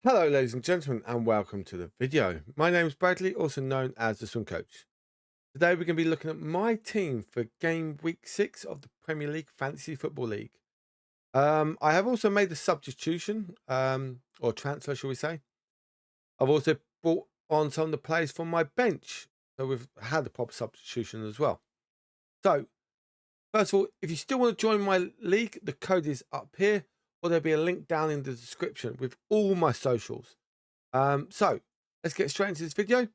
Hello ladies and gentlemen and welcome to the video. My name is Bradley, also known as the Swim Coach. Today we're going to be looking at my team for game week 6 of the Premier League Fantasy Football League. I have also made the substitution, or transfer shall we say. I've also brought on some of the players from my bench, so we've had a proper substitution as well. So first of all, if you still want to join my league, the code is up here, or there'll be a link down in the description with all my socials. So let's get straight into this video.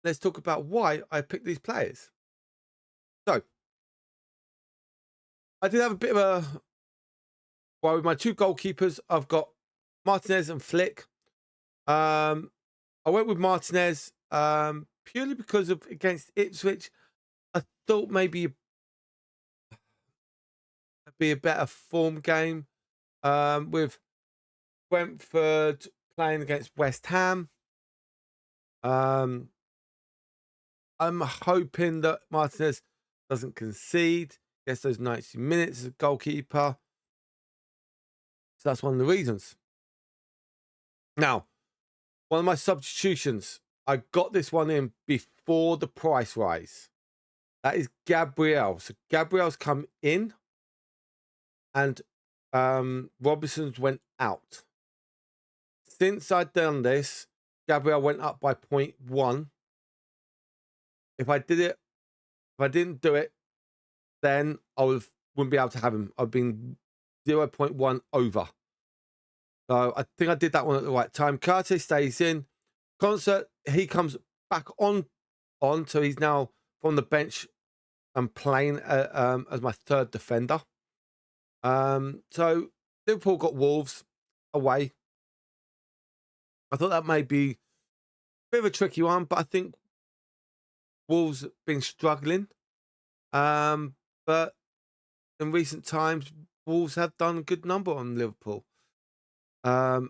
Let's talk about why I picked these players. So I did have a bit of a, well, with my two goalkeepers, I've got Martinez and Flick. I went with Martinez purely because of against Ipswich. I thought maybe it'd be a better form game with Brentford playing against West Ham. I'm hoping that Martinez doesn't concede, gets those 90 minutes as a goalkeeper. So that's one of the reasons. Now, one of my substitutions, I got this one in before the price rise. That is Gabriel. So Gabriel's come in and Robinson's went out. Since I'd done this, Gabriel went up by 0.1. If I didn't do it, then I wouldn't be able to have him. I've been 0.1 over. So I think I did that one at the right time. Karte stays in. Concert, he comes back on, so he's now from the bench and playing as my third defender. So Liverpool got Wolves away. I thought that may be a bit of a tricky one, but I think Wolves have been struggling. But in recent times, Wolves have done a good number on Liverpool. At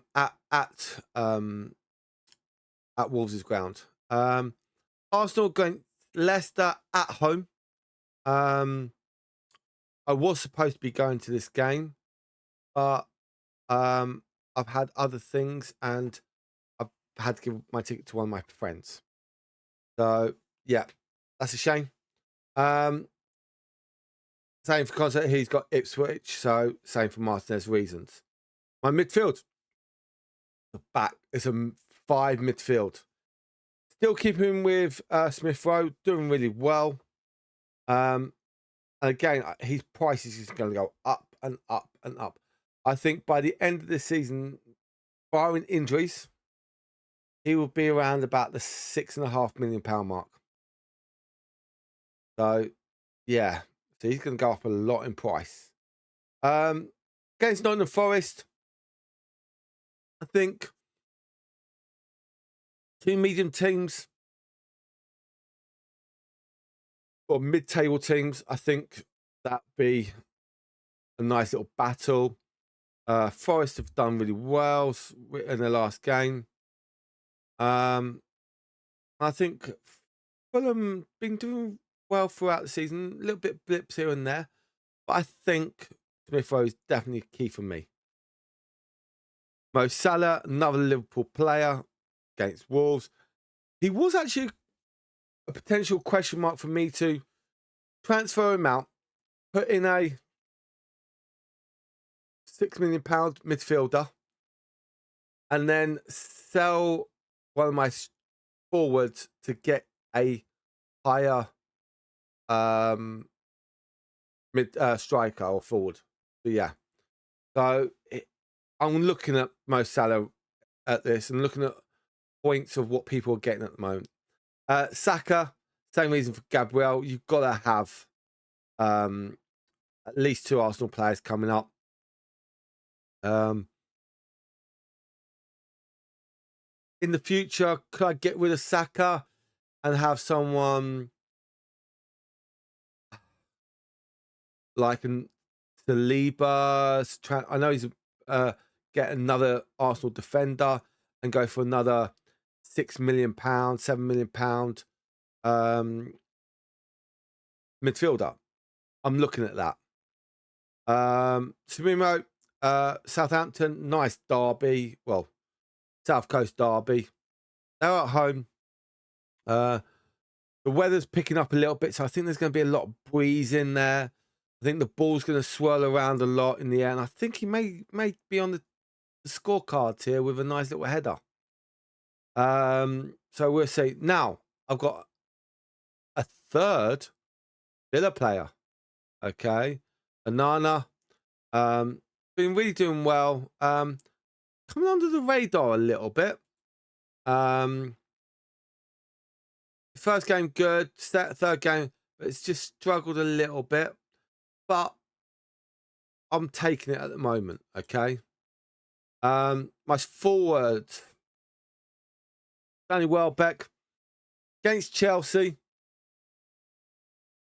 Wolves' ground. Arsenal going Leicester at home. I was supposed to be going to this game, but I've had other things and I've had to give my ticket to one of my friends. So yeah, that's a shame. Same for Concert, he's got Ipswich, so same for Martinez reasons. My midfield, the back is a 5 midfield. Still keeping with Smith Rowe, doing really well. And again, his price is just going to go up and up and up. I think by the end of the season, barring injuries, he will be around about the £6.5 million mark. So, yeah, so he's going to go up a lot in price. Against Nottingham Forest, I think two medium teams or mid-table teams, I think that'd be a nice little battle. Forest have done really well in their last game. I think Fulham been doing well throughout the season, a little bit blips here and there, but I think Smith Rowe is definitely key for me. Mo Salah, another Liverpool player against Wolves. He was actually a potential question mark for me to transfer him out, put in a £6 million midfielder, and then sell one of my forwards to get a higher striker or forward. But yeah, so I'm looking at Mo Salah at this and looking at points of what people are getting at the moment. Saka, same reason for Gabriel. You've got to have at least 2 Arsenal players coming up. In the future, could I get rid of Saka and have someone like an Saliba? I know he's get another Arsenal defender and go for another £6 million, £7 million midfielder. I'm looking at that. Samimo, Southampton, nice derby. Well, South Coast derby. They're at home. The weather's picking up a little bit, so I think there's going to be a lot of breeze in there. I think the ball's going to swirl around a lot in the air, and I think he may be on the scorecards here with a nice little header. So we'll see. Now, I've got a third Villa player. Okay. Anana. Been really doing well. Coming under the radar a little bit. First game good. Third game, but it's just struggled a little bit. But I'm taking it at the moment. Okay. My forwards. Danny Welbeck against Chelsea.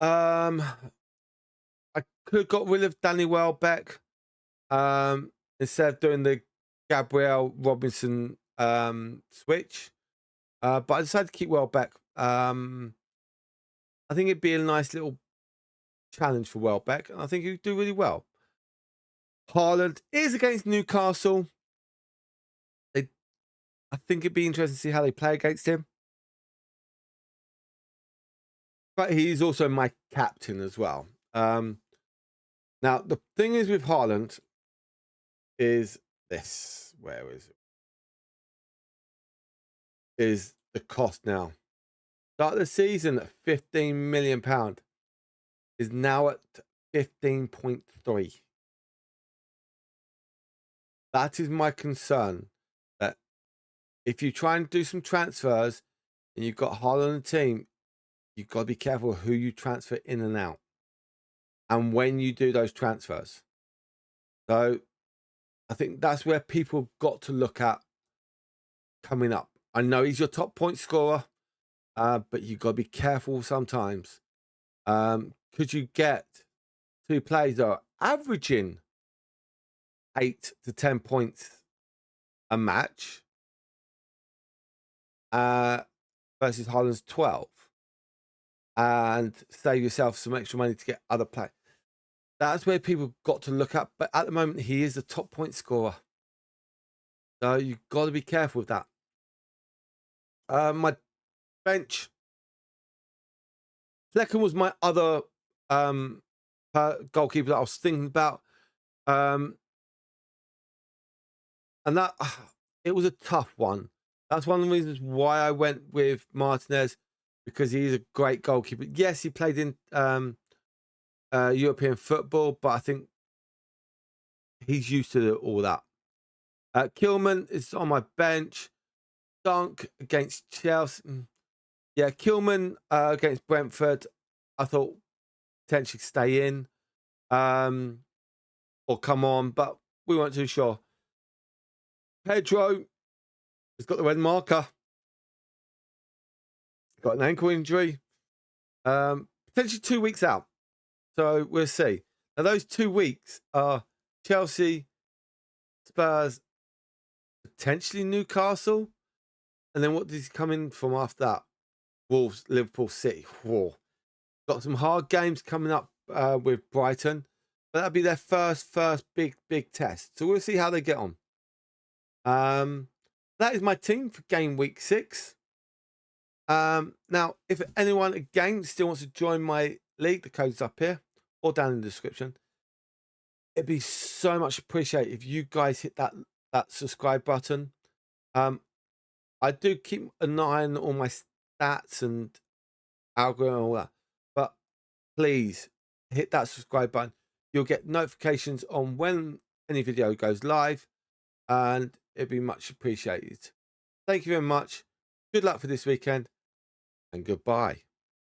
I could have got rid of Danny Welbeck instead of doing the Gabriel Robinson switch. But I decided to keep Welbeck. I think it'd be a nice little challenge for Welbeck, and I think he'd do really well. Haaland is against Newcastle. I think it'd be interesting to see how they play against him. But he's also my captain as well. Now, the thing is with Haaland is this. Where is it? Is the cost now. Start of the season at £15 million is now at 15.3. That is my concern. That if you try and do some transfers and you've got Haaland on the team, you've got to be careful who you transfer in and out and when you do those transfers. So I think that's where people got to look at coming up. I know he's your top point scorer, but you've got to be careful sometimes. Could you get two players that are averaging 8 to 10 points a match versus Haaland's 12 and save yourself some extra money to get other players? That's where people got to look at. But at the moment, he is the top point scorer. So you've got to be careful with that. My bench. Flecken was my other goalkeeper that I was thinking about. And that it was a tough one. That's one of the reasons why I went with Martinez, because he's a great goalkeeper. Yes, he played in European football, but I think he's used to all that. Kilman is on my bench. Dunk against Chelsea. Yeah, Kilman against Brentford. I thought potentially stay in or come on, but we weren't too sure. Pedro has got the red marker. Got an ankle injury. Potentially 2 weeks out. So we'll see. Now, those 2 weeks are Chelsea, Spurs, potentially Newcastle. And then what does he come in from after that? Wolves, Liverpool, City. Whoa. Got some hard games coming up with Brighton. But that'll be their first big test. So we'll see how they get on. That is my team for game week 6. Now, if anyone again still wants to join my league, the code's up here or down in the description. It'd be so much appreciated if you guys hit that subscribe button. I do keep an eye on all my stats and algorithm and all that, but please hit that subscribe button. You'll get notifications on when any video goes live, and it'd be much appreciated. Thank you very much. Good luck for this weekend, and goodbye.